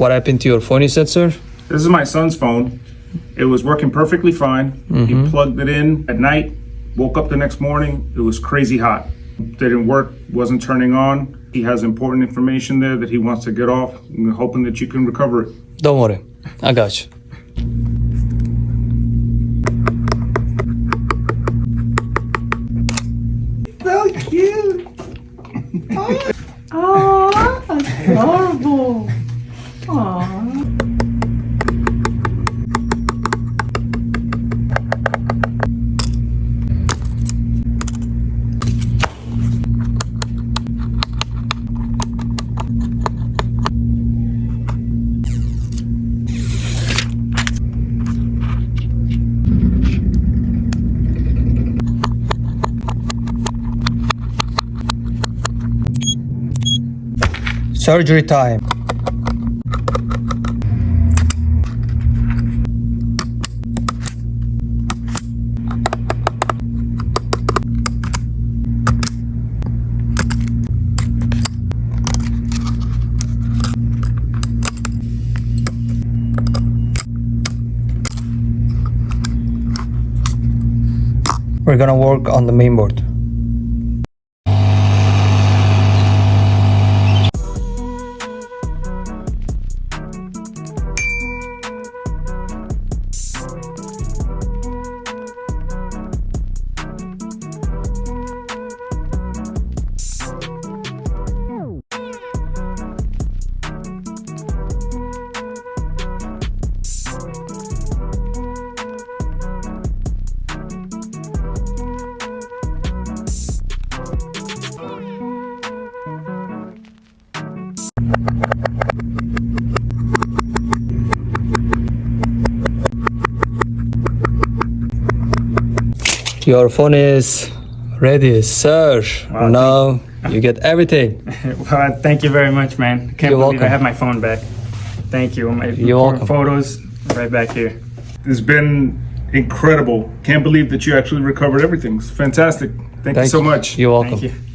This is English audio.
What happened to your phone, you said, sir? This is my son's phone. It was working perfectly fine. He plugged it in at night, woke up the next morning. It was crazy hot. Didn't work, wasn't turning on. He has important information there that he wants to get off. I'm hoping that you can recover it. Don't worry. I got you. So cute. Oh, adorable. Aww. Surgery time. We're gonna work on the main board. Your phone is ready, sir. Wow, Now you get everything. Well, thank you very much, man. Can't You're believe welcome. I have my phone back. Thank you. My You're welcome. photos right back here. It's been incredible. Can't believe that you actually recovered everything. It's fantastic. Thank you so much. You're welcome. Thank you.